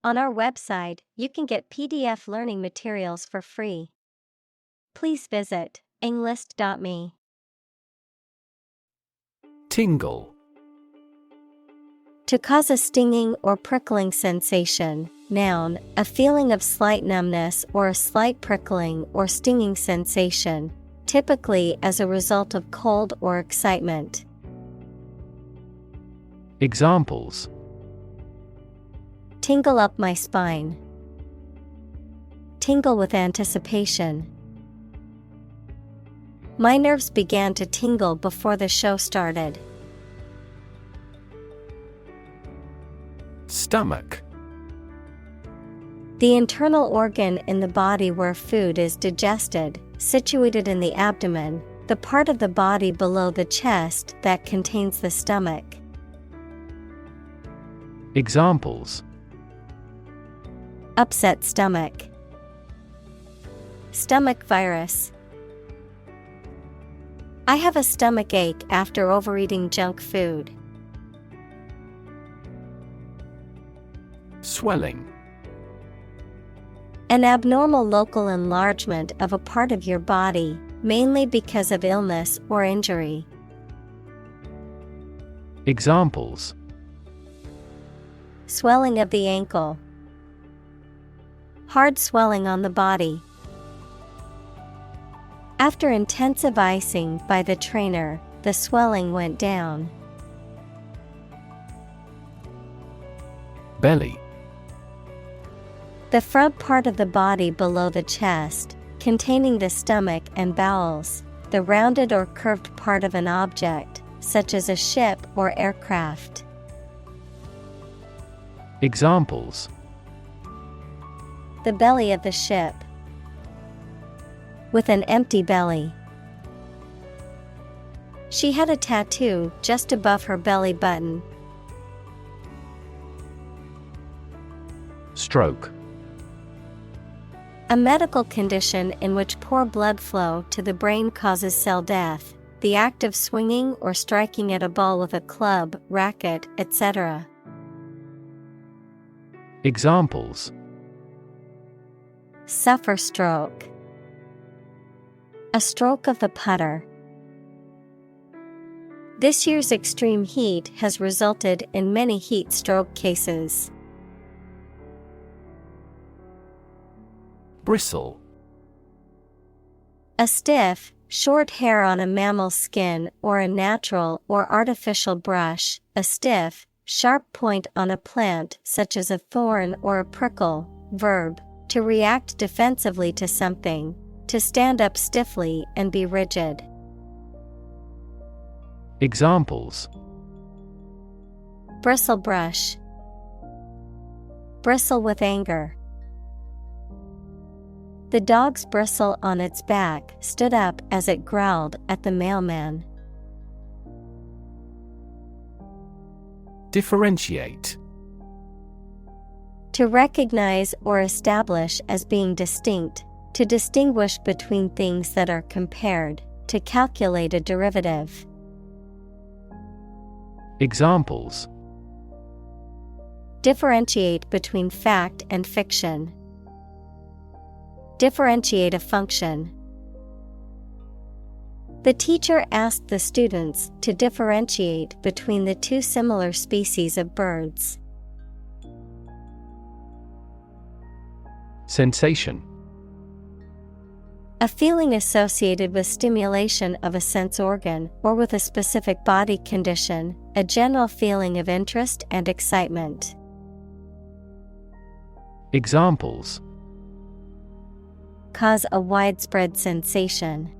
On our website, you can get PDF learning materials for free. Please visit englist.me. Tingle. To cause a stinging or prickling sensation. Noun, a feeling of slight numbness or a slight prickling or stinging sensation, typically as a result of cold or excitement. Examples: Tingle up my spine. Tingle with anticipation. My nerves began to tingle before the show started. Stomach. The internal organ in the body where food is digested, situated in the abdomen, the part of the body below the chest that contains the stomach. Examples: Upset stomach. Stomach virus. I have a stomach ache after overeating junk food. Swelling. An abnormal local enlargement of a part of your body, mainly because of illness or injury. Examples: Swelling of the ankle. Hard swelling on the body. After intensive icing by the trainer, the swelling went down. Belly. The front part of the body below the chest, containing the stomach and bowels, the rounded or curved part of an object, such as a ship or aircraft. Examples: The belly of the ship. With an empty belly. She had a tattoo just above her belly button. Stroke. A medical condition in which poor blood flow to the brain causes cell death, the act of swinging or striking at a ball with a club, racket, etc. Examples: Suffer stroke. A stroke of the putter. This year's extreme heat has resulted in many heat stroke cases. Bristle. A stiff, short hair on a mammal's skin or a natural or artificial brush, a stiff, sharp point on a plant such as a thorn or a prickle. Verb, to react defensively to something, to stand up stiffly and be rigid. Examples: Bristle brush. Bristle with anger. The dog's bristle on its back stood up as it growled at the mailman. Differentiate. To recognize or establish as being distinct, to distinguish between things that are compared, to calculate a derivative. Examples: Differentiate between fact and fiction. Differentiate a function. The teacher asked the students to differentiate between the two similar species of birds. Sensation. A feeling associated with stimulation of a sense organ or with a specific body condition, a general feeling of interest and excitement. Examples: Cause a widespread sensation.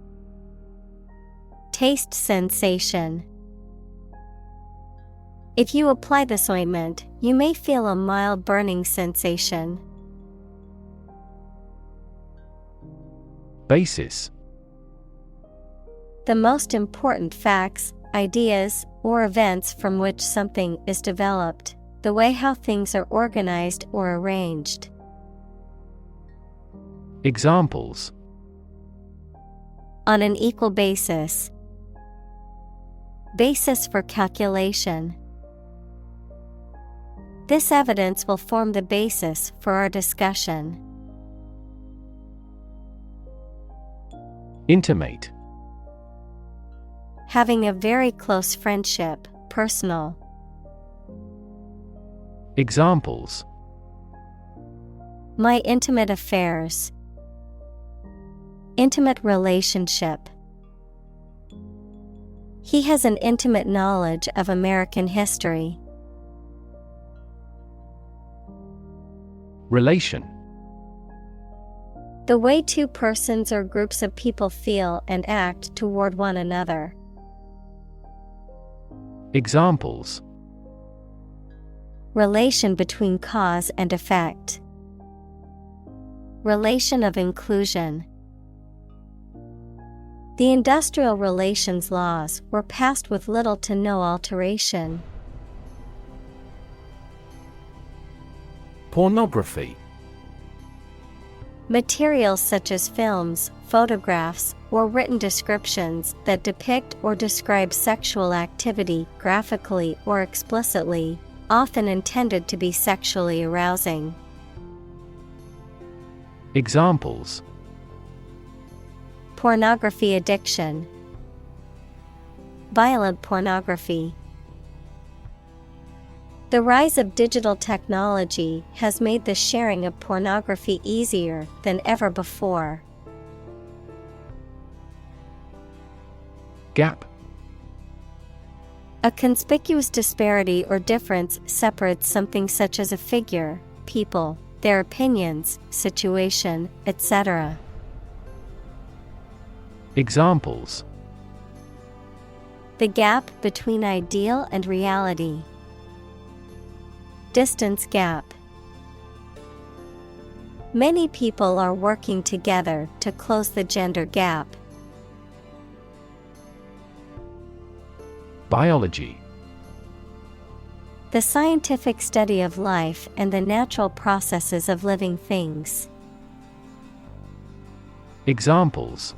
Taste sensation. If you apply this ointment, you may feel a mild burning sensation. Basis. The most important facts, ideas, or events from which something is developed, the way how things are organized or arranged. Examples: On an equal basis. Basis for calculation. This evidence will form the basis for our discussion. Intimate. Having a very close friendship, personal. Examples: My intimate affairs. Intimate relationship. He has an intimate knowledge of American history. Relation. The way two persons or groups of people feel and act toward one another. Examples: Relation between cause and effect. Relation of inclusion. The industrial relations laws were passed with little to no alteration. Pornography. Materials such as films, photographs, or written descriptions that depict or describe sexual activity graphically or explicitly, often intended to be sexually arousing. Examples: Pornography addiction. Violent pornography. The rise of digital technology has made the sharing of pornography easier than ever before. Gap. A conspicuous disparity or difference separates something such as a figure, people, their opinions, situation, etc. Examples: The gap between ideal and reality. Distance gap. Many people are working together to close the gender gap. Biology. The scientific study of life and the natural processes of living things. Examples: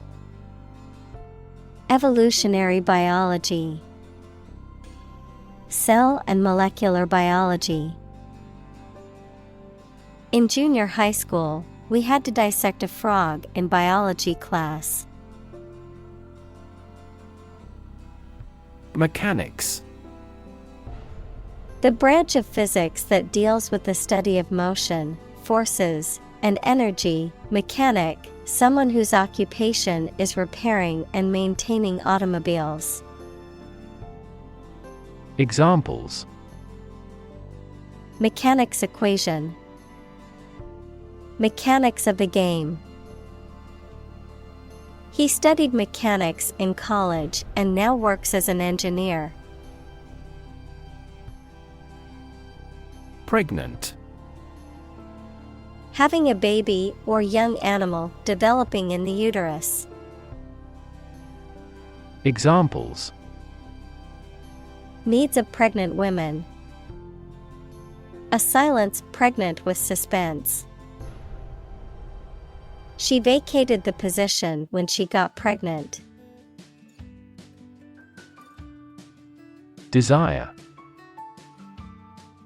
Evolutionary biology. Cell and molecular biology. In junior high school, we had to dissect a frog in biology class. Mechanics. The branch of physics that deals with the study of motion, forces, and energy. Mechanic, someone whose occupation is repairing and maintaining automobiles. Examples: Mechanics equation. Mechanics of the game. He studied mechanics in college and now works as an engineer. Pregnant. Having a baby or young animal developing in the uterus. Examples: Needs of pregnant women. A silence pregnant with suspense. She vacated the position when she got pregnant. Desire.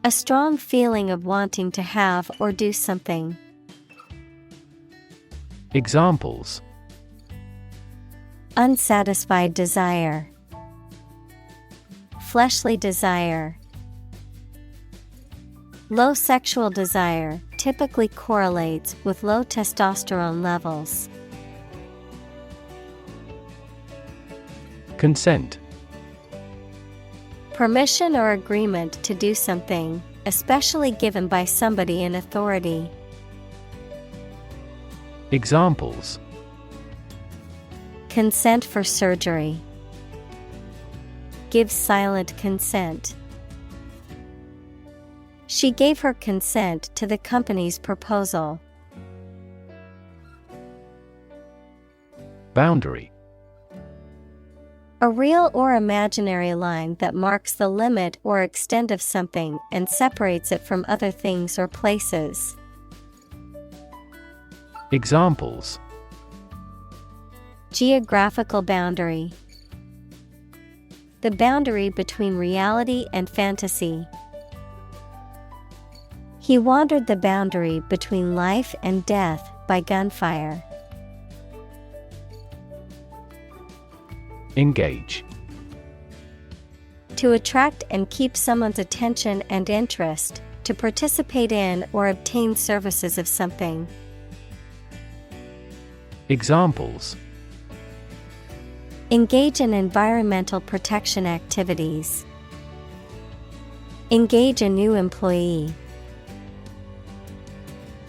A strong feeling of wanting to have or do something. Examples: Unsatisfied desire. Fleshly desire. Low sexual desire typically correlates with low testosterone levels. Consent. Permission or agreement to do something, especially given by somebody in authority. Examples: Consent for surgery. Give silent consent. She gave her consent to the company's proposal. Boundary. A real or imaginary line that marks the limit or extent of something and separates it from other things or places. Examples: Geographical boundary. The boundary between reality and fantasy. He wandered the boundary between life and death by gunfire. Engage. To attract and keep someone's attention and interest, to participate in or obtain services of something. Examples: Engage in environmental protection activities. Engage a new employee.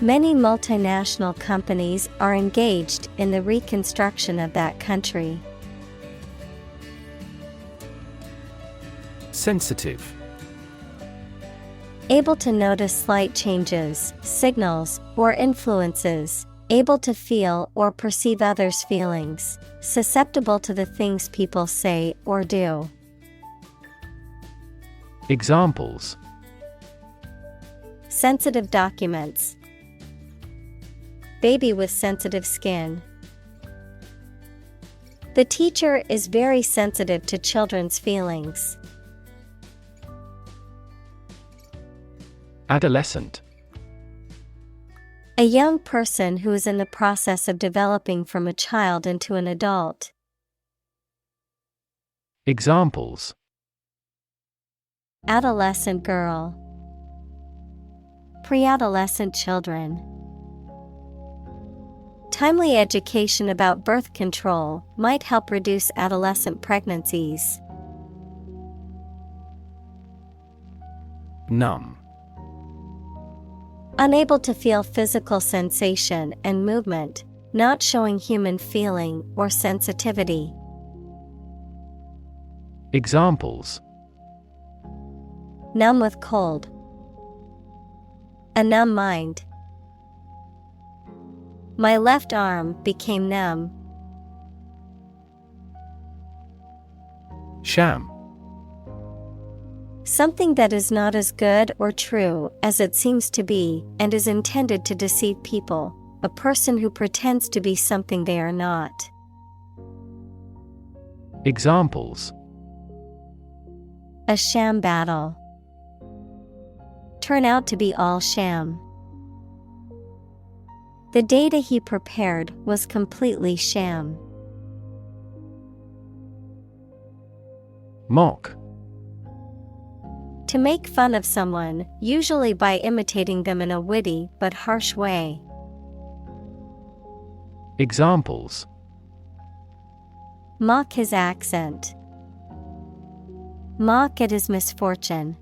Many multinational companies are engaged in the reconstruction of that country. Sensitive. Able to notice slight changes, signals, or influences. Able to feel or perceive others' feelings. Susceptible to the things people say or do. Examples: Sensitive documents. Baby with sensitive skin. The teacher is very sensitive to children's feelings. Adolescent. A young person who is in the process of developing from a child into an adult. Examples: Adolescent girl. Pre-adolescent children. Timely education about birth control might help reduce adolescent pregnancies. Numb. Unable to feel physical sensation and movement, not showing human feeling or sensitivity. Examples: Numb with cold. A numb mind. My left arm became numb. Sham. Something that is not as good or true as it seems to be and is intended to deceive people. A person who pretends to be something they are not. Examples: A sham battle. Turn out to be all sham. The data he prepared was completely sham. Mock. To make fun of someone, usually by imitating them in a witty but harsh way. Examples: Mock his accent. Mock at his misfortune.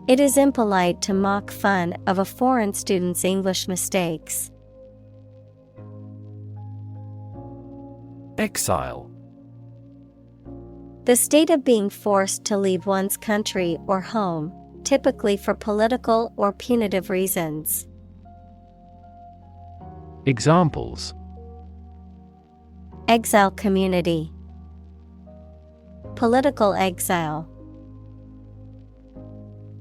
It is impolite to mock fun of a foreign student's English mistakes. Exile. The state of being forced to leave one's country or home, typically for political or punitive reasons. Examples: Exile community. Political exile.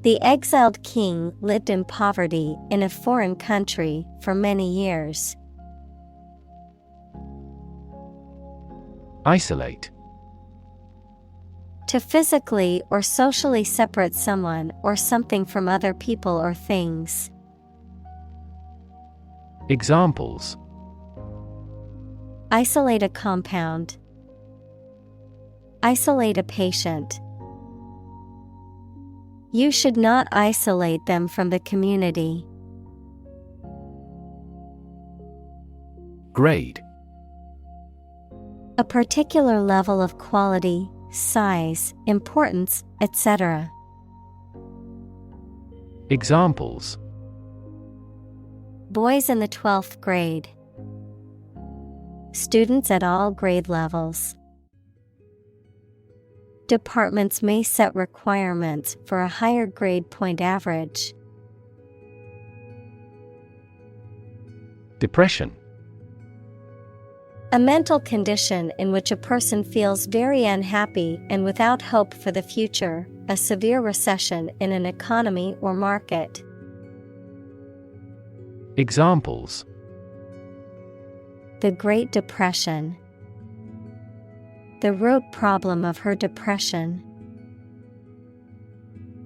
The exiled king lived in poverty in a foreign country for many years. Isolate. To physically or socially separate someone or something from other people or things. Examples: Isolate a compound. Isolate a patient. You should not isolate them from the community. Grade. A particular level of quality, size, importance, etc. Examples: Boys in the 12th grade. Students at all grade levels. Departments may set requirements for a higher grade point average. Depression. A mental condition in which a person feels very unhappy and without hope for the future, a severe recession in an economy or market. Examples: The Great Depression. The root problem of her depression.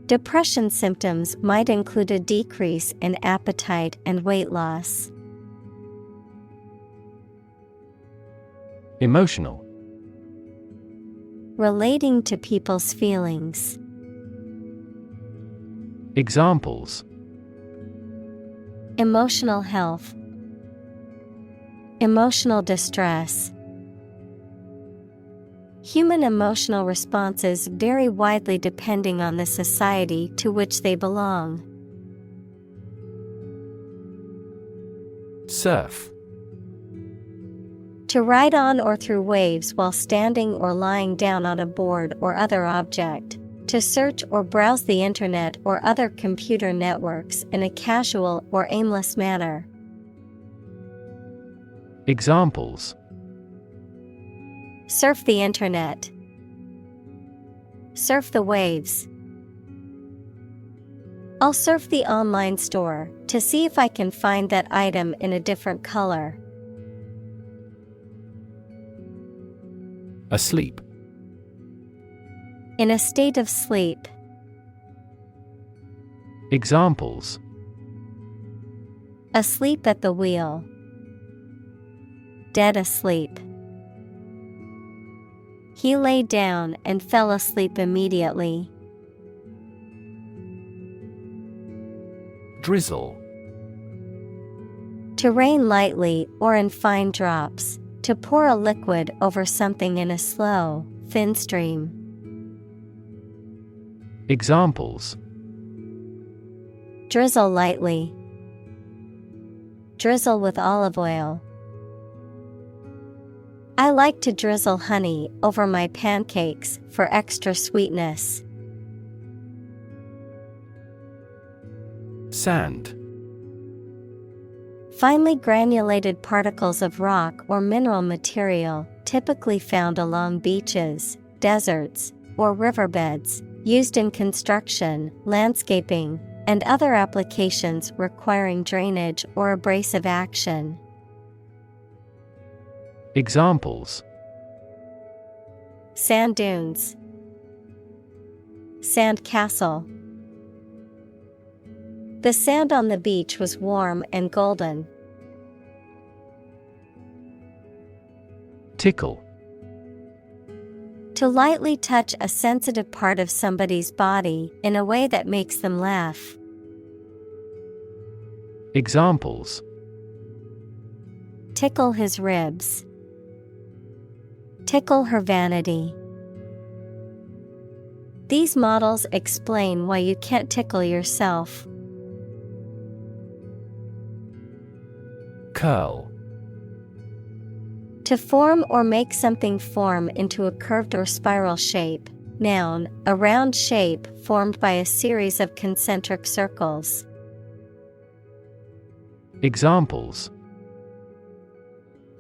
Depression symptoms might include a decrease in appetite and weight loss. Emotional. Relating to people's feelings. Examples: Emotional health. Emotional distress. Human emotional responses vary widely depending on the society to which they belong. Surf. To ride on or through waves while standing or lying down on a board or other object. To search or browse the internet or other computer networks in a casual or aimless manner. Examples: Surf the internet. Surf the waves. I'll surf the online store to see if I can find that item in a different color. Asleep. In a state of sleep. Examples: Asleep at the wheel. Dead asleep. He lay down and fell asleep immediately. Drizzle. To rain lightly or in fine drops. To pour a liquid over something in a slow, thin stream. Examples: Drizzle lightly. Drizzle with olive oil. I like to drizzle honey over my pancakes for extra sweetness. Sand. Finely granulated particles of rock or mineral material, typically found along beaches, deserts, or riverbeds, used in construction, landscaping, and other applications requiring drainage or abrasive action. Examples: Sand dunes. Sand castle. The sand on the beach was warm and golden. Tickle. To lightly touch a sensitive part of somebody's body in a way that makes them laugh. Examples: Tickle his ribs. Tickle her vanity. These models explain why you can't tickle yourself. Curl. To form or make something form into a curved or spiral shape. Noun, a round shape formed by a series of concentric circles. Examples: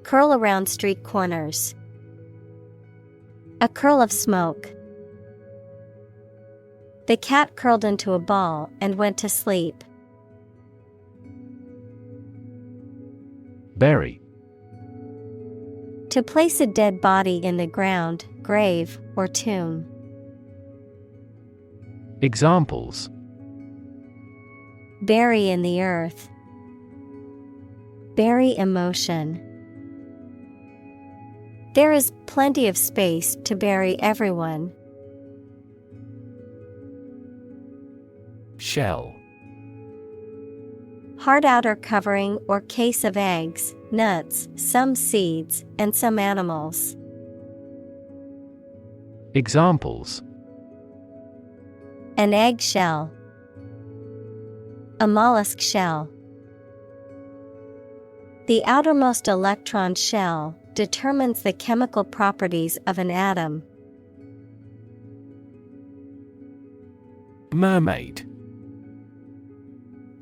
Curl around street corners. A curl of smoke. The cat curled into a ball and went to sleep. Bury. To place a dead body in the ground, grave, or tomb. Examples: Bury in the earth. Bury emotion. There is plenty of space to bury everyone. Shell. Hard outer covering or case of eggs, nuts, some seeds, and some animals. Examples: An egg shell. A mollusk shell. The outermost electron shell determines the chemical properties of an atom. Mermaid.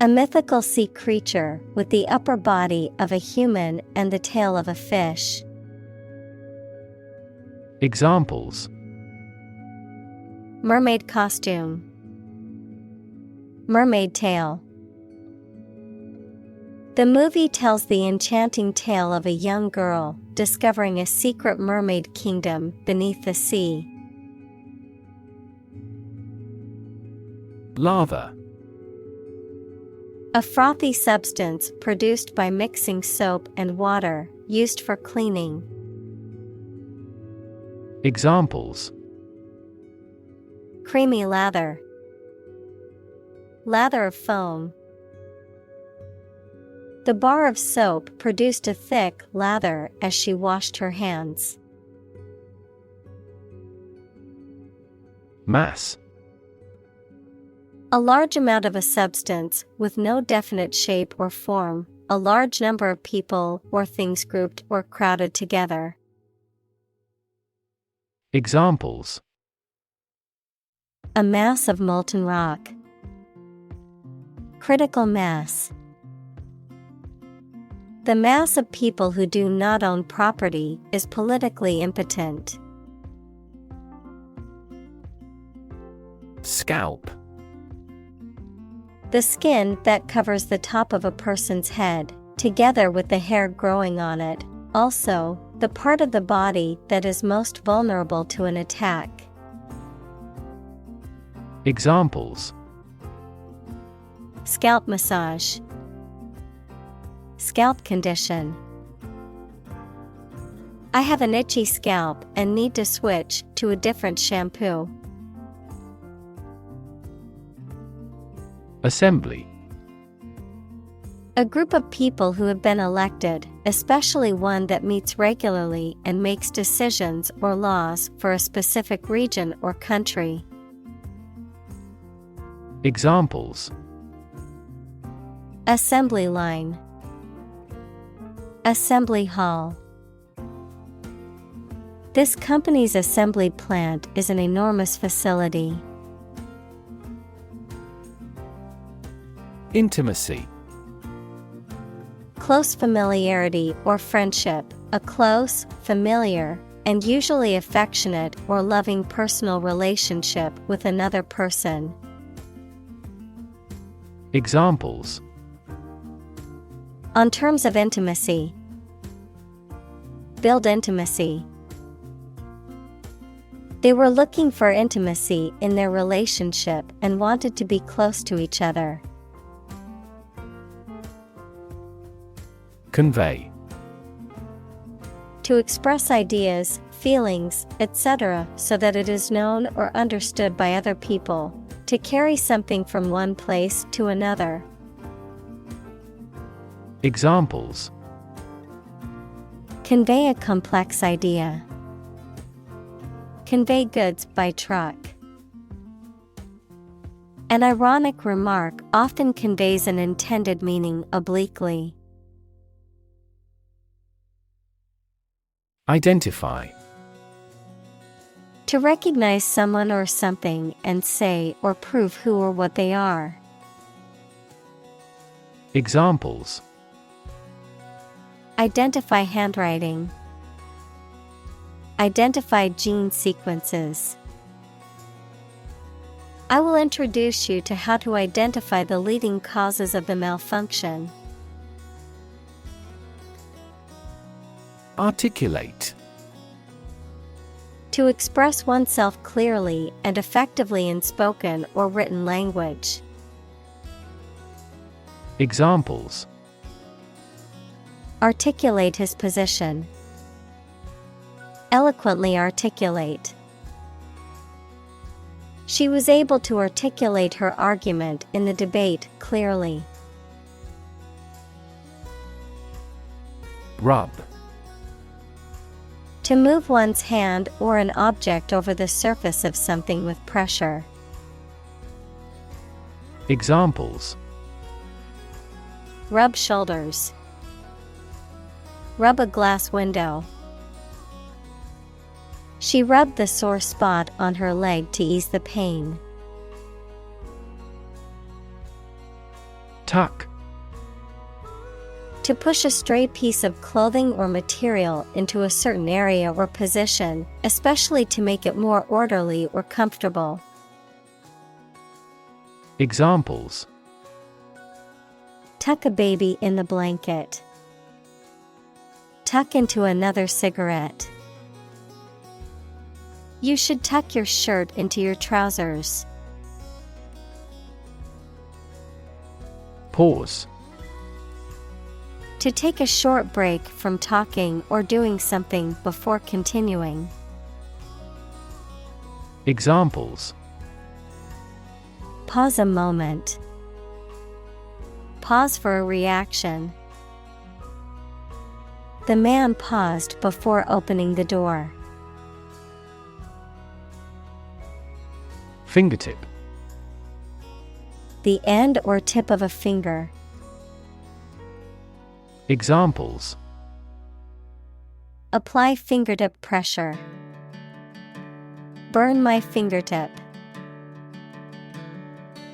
A mythical sea creature with the upper body of a human and the tail of a fish. Examples: Mermaid costume. Mermaid tale. The movie tells the enchanting tale of a young girl discovering a secret mermaid kingdom beneath the sea. Lava. A frothy substance produced by mixing soap and water, used for cleaning. Examples: Creamy lather. Lather of foam. The bar of soap produced a thick lather as she washed her hands. Mass. A large amount of a substance with no definite shape or form, a large number of people or things grouped or crowded together. Examples: A mass of molten rock. Critical mass. The mass of people who do not own property is politically impotent. Scalp. The skin that covers the top of a person's head, together with the hair growing on it, also, the part of the body that is most vulnerable to an attack. Examples: Scalp massage. Scalp condition. I have an itchy scalp and need to switch to a different shampoo. Assembly. A group of people who have been elected, especially one that meets regularly and makes decisions or laws for a specific region or country. Examples: Assembly line. Assembly hall. This company's assembly plant is an enormous facility. Intimacy. Close familiarity or friendship, a close, familiar, and usually affectionate or loving personal relationship with another person. Examples: On terms of intimacy. Build intimacy. They were looking for intimacy in their relationship and wanted to be close to each other. Convey. To express ideas, feelings, etc., so that it is known or understood by other people. To carry something from one place to another. Examples: Convey a complex idea. Convey goods by truck. An ironic remark often conveys an intended meaning obliquely. Identify. To recognize someone or something and say or prove who or what they are. Examples: Identify handwriting. Identify gene sequences. I will introduce you to how to identify the leading causes of the malfunction. Articulate. To express oneself clearly and effectively in spoken or written language. Examples: Articulate his position. Eloquently articulate. She was able to articulate her argument in the debate clearly. Rub. To move one's hand or an object over the surface of something with pressure. Examples: Rub shoulders. Rub a glass window. She rubbed the sore spot on her leg to ease the pain. Tuck. To push a stray piece of clothing or material into a certain area or position, especially to make it more orderly or comfortable. Examples: Tuck a baby in the blanket. Tuck into another cigarette. You should tuck your shirt into your trousers. Pause. To take a short break from talking or doing something before continuing. Examples: Pause a moment. Pause for a reaction. The man paused before opening the door. Fingertip. The end or tip of a finger. Examples: Apply fingertip pressure. Burn my fingertip.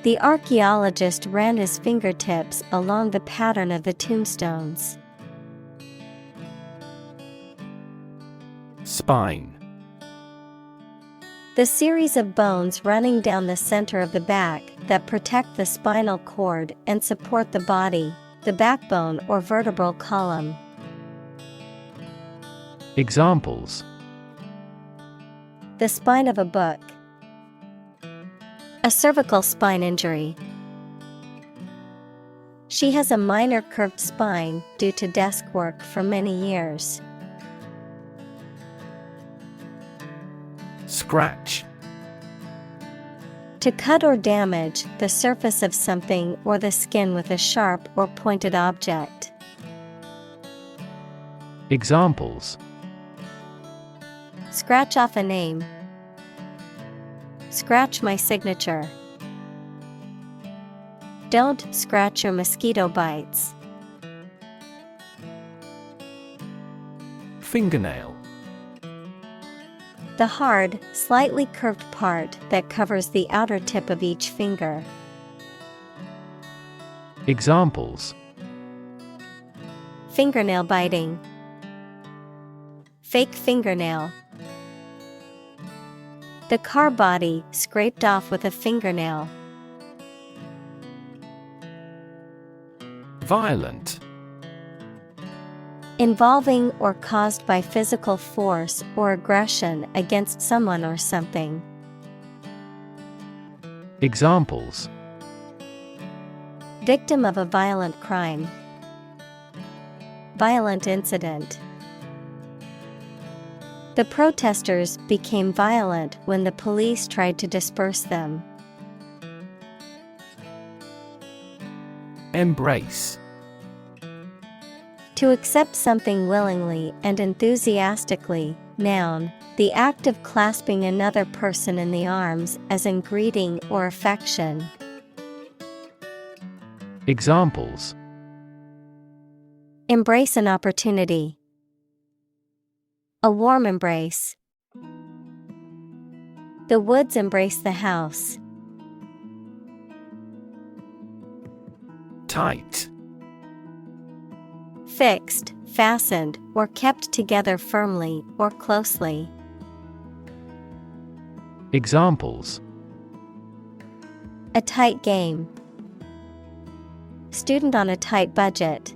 The archaeologist ran his fingertips along the pattern of the tombstones. Spine. The series of bones running down the center of the back that protect the spinal cord and support the body, the backbone or vertebral column. Examples: The spine of a book. A cervical spine injury. She has a minor curved spine due to desk work for many years. Scratch. To cut or damage the surface of something or the skin with a sharp or pointed object. Examples: Scratch off a name. Scratch my signature. Don't scratch your mosquito bites. Fingernail. The hard, slightly curved part that covers the outer tip of each finger. Examples: Fingernail biting. Fake fingernail. The car body scraped off with a fingernail. Violent. Involving or caused by physical force or aggression against someone or something. Examples: Victim of a violent crime. Violent incident. The protesters became violent when the police tried to disperse them. Embrace. To accept something willingly and enthusiastically. Noun, the act of clasping another person in the arms as in greeting or affection. Examples: Embrace an opportunity. A warm embrace. The woods embrace the house. Tight. Fixed, fastened, or kept together firmly or closely. Examples: A tight game. Student on a tight budget.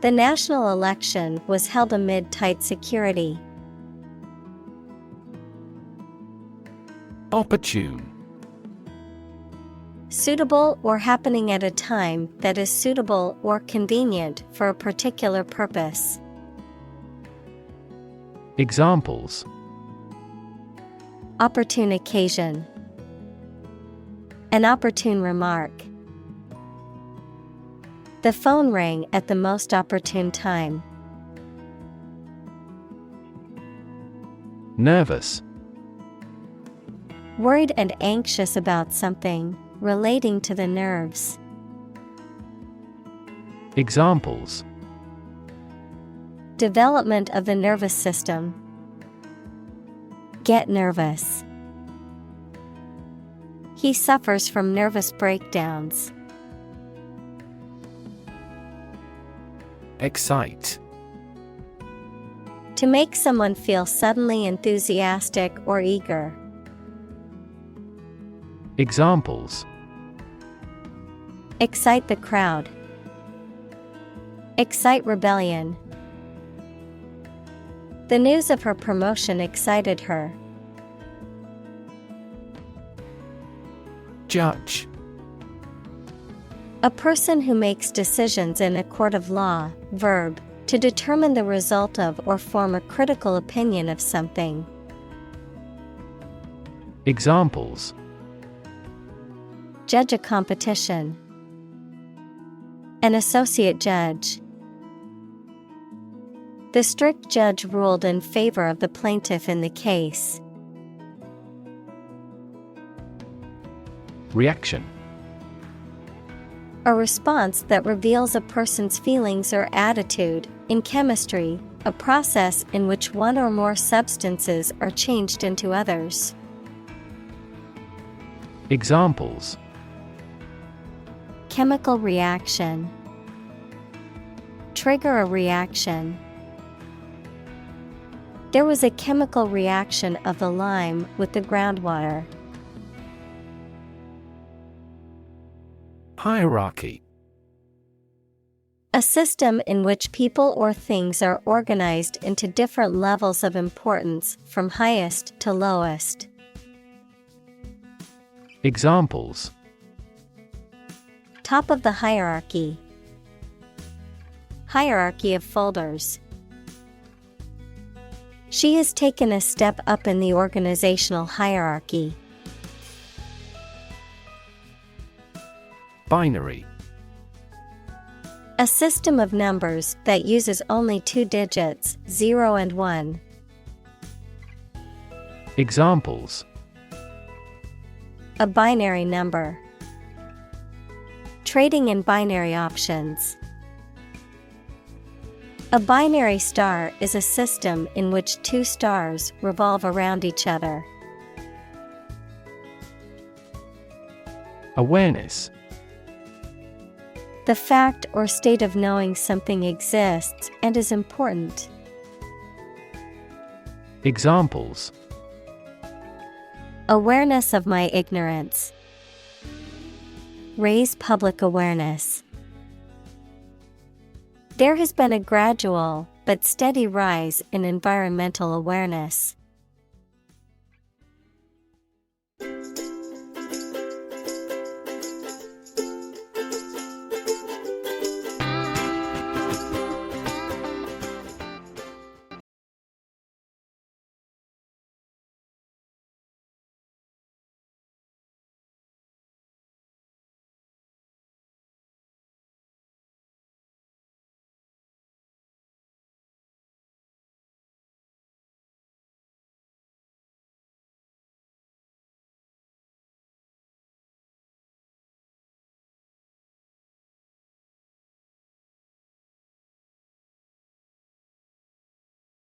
The national election was held amid tight security. Opportune. Suitable or happening at a time that is suitable or convenient for a particular purpose. Examples: Opportune occasion. An opportune remark. The phone rang at the most opportune time. Nervous. Worried and anxious about something, relating to the nerves. Examples: Development of the nervous system. Get nervous. He suffers from nervous breakdowns. Excite. To make someone feel suddenly enthusiastic or eager. Examples: Excite the crowd. Excite rebellion. The news of her promotion excited her. Judge. A person who makes decisions in a court of law. Verb, to determine the result of or form a critical opinion of something. Examples: Judge a competition. An associate judge. The strict judge ruled in favor of the plaintiff in the case. Reaction: A response that reveals a person's feelings or attitude. In chemistry, a process in which one or more substances are changed into others. Examples: Chemical reaction. Trigger a reaction. There was a chemical reaction of the lime with the groundwater. Hierarchy: A system in which people or things are organized into different levels of importance, from highest to lowest. Examples: Top of the hierarchy. Hierarchy of folders. She has taken a step up in the organizational hierarchy. Binary: A system of numbers that uses only two digits, 0 and 1. Examples: A binary number. Trading in binary options. A binary star is a system in which two stars revolve around each other. Awareness: The fact or state of knowing something exists and is important. Examples: Awareness of my ignorance. Raise public awareness. There has been a gradual but steady rise in environmental awareness.